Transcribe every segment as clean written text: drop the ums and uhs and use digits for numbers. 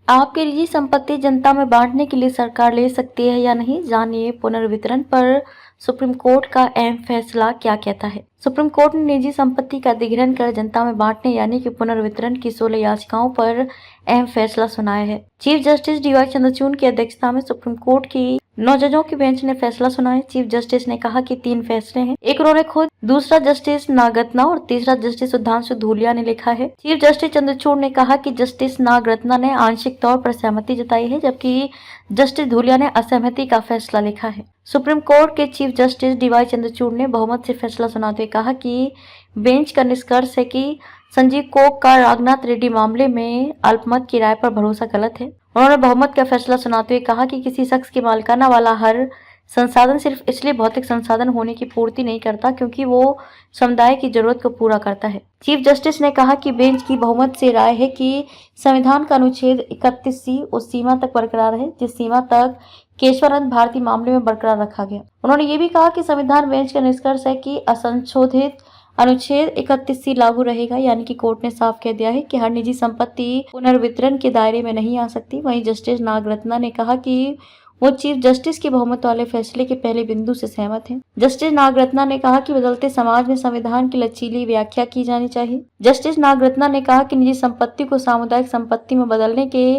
आपकी निजी संपत्ति जनता में बांटने के लिए सरकार ले सकती है या नहीं, जानिए पुनर्वितरण पर सुप्रीम कोर्ट का अहम फैसला क्या कहता है। सुप्रीम कोर्ट ने निजी संपत्ति का अधिग्रहण कर जनता में बांटने यानी कि पुनर्वितरण की 16 याचिकाओं पर अहम फैसला सुनाया है। Chief justice D.Y.. चंद्रचूड़ की अध्यक्षता में सुप्रीम कोर्ट की 9 जजों की बेंच ने फैसला सुनाया। चीफ जस्टिस ने कहा कि 3 फैसले हैं, एक उन्होंने खुद, दूसरा जस्टिस नागरत्ना और तीसरा जस्टिस सुधांशु धूलिया ने लिखा है। चीफ जस्टिस चंद्रचूड़ ने कहा कि जस्टिस नागरत्ना ने आंशिक तौर पर सहमति जताई है, जबकि जस्टिस धूलिया ने असहमति का फैसला लिखा है। सुप्रीम कोर्ट के चीफ जस्टिस डी.वाई. चंद्रचूड़ ने बहुमत से फैसला सुनाते हुए कहा कि बेंच का निष्कर्ष है कि संजीव कोक का राघनाथ रेड्डी मामले में अल्पमत की राय पर भरोसा गलत है। उन्होंने बहुमत का फैसला सुनाते हुए कहा कि किसी शख्स की मालिकाना वाला हर संसाधन सिर्फ इसलिए भौतिक संसाधन होने की पूर्ति नहीं करता क्योंकि वो समुदाय की जरूरत को पूरा करता है। चीफ जस्टिस ने कहा कि बेंच की बहुमत से राय है कि संविधान का अनुच्छेद 31C उस सीमा तक बरकरार है जिस सीमा तक केशवानंद भारती मामले में बरकरार रखा गया। उन्होंने ये भी कहा कि संविधान बेंच का निष्कर्ष है कि असंशोधित अनुच्छेद 31C लागू रहेगा, यानी कि कोर्ट ने साफ कह दिया है कि हर निजी संपत्ति पुनर्वितरण के दायरे में नहीं आ सकती। वहीं जस्टिस नागरत्ना ने कहा कि वो चीफ जस्टिस के बहुमत वाले फैसले के पहले बिंदु से सहमत हैं। जस्टिस नागरत्ना ने कहा कि बदलते समाज में संविधान की लचीली व्याख्या की जानी चाहिए। जस्टिस नागरत्ना ने कहा कि निजी संपत्ति को सामुदायिक संपत्ति में बदलने के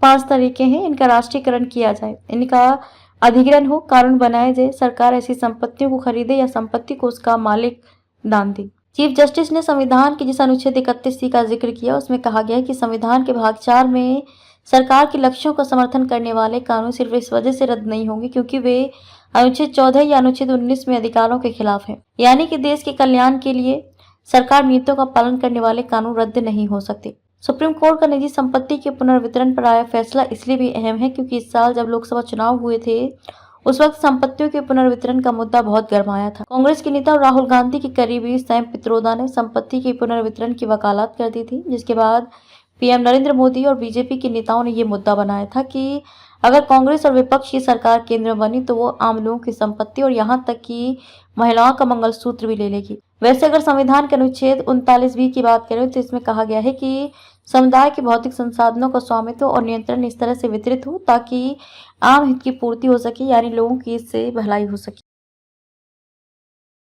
5 तरीके हैं। इनका राष्ट्रीयकरण किया जाए, इनका अधिग्रहण हो, कानून बनाए जाए, सरकार ऐसी संपत्तियों को खरीदे या संपत्ति को उसका मालिक दान दे। चीफ जस्टिस ने संविधान के जिस अनुच्छेद 31C का जिक्र किया उसमें कहा गया है कि संविधान के भाग 4 में सरकार के लक्ष्यों का समर्थन करने वाले कानून सिर्फ इस वजह से रद्द नहीं होंगे क्योंकि वे अनुच्छेद 14 या अनुच्छेद 19 में अधिकारों के खिलाफ हैं, यानी कि देश के कल्याण के लिए सरकार नीतियों का पालन करने वाले कानून रद्द नहीं हो सकते। सुप्रीम कोर्ट का निजी संपत्ति के पुनर्वितरण पर आया फैसला इसलिए भी अहम है क्योंकि इस साल जब लोकसभा चुनाव हुए थे उस वक्त संपत्तियों के पुनर्वितरण का मुद्दा बहुत गरमाया था। कांग्रेस के नेता राहुल गांधी के करीबी सैम पित्रोदा ने संपत्ति के पुनर्वितरण की वकालत कर दी थी, जिसके बाद पीएम नरेंद्र मोदी और बीजेपी के नेताओं ने ये मुद्दा बनाया था कि अगर कांग्रेस और विपक्ष की सरकार केंद्र में बनी तो वो आम लोगों की संपत्ति और यहाँ तक कि महिलाओं का मंगलसूत्र भी ले लेगी। वैसे अगर संविधान के अनुच्छेद 39B की बात करें तो इसमें कहा गया है कि समुदाय के भौतिक संसाधनों का स्वामित्व और नियंत्रण इस तरह से वितरित हो ताकि आम हित की पूर्ति हो सके, यानी लोगों की इससे भलाई हो सके।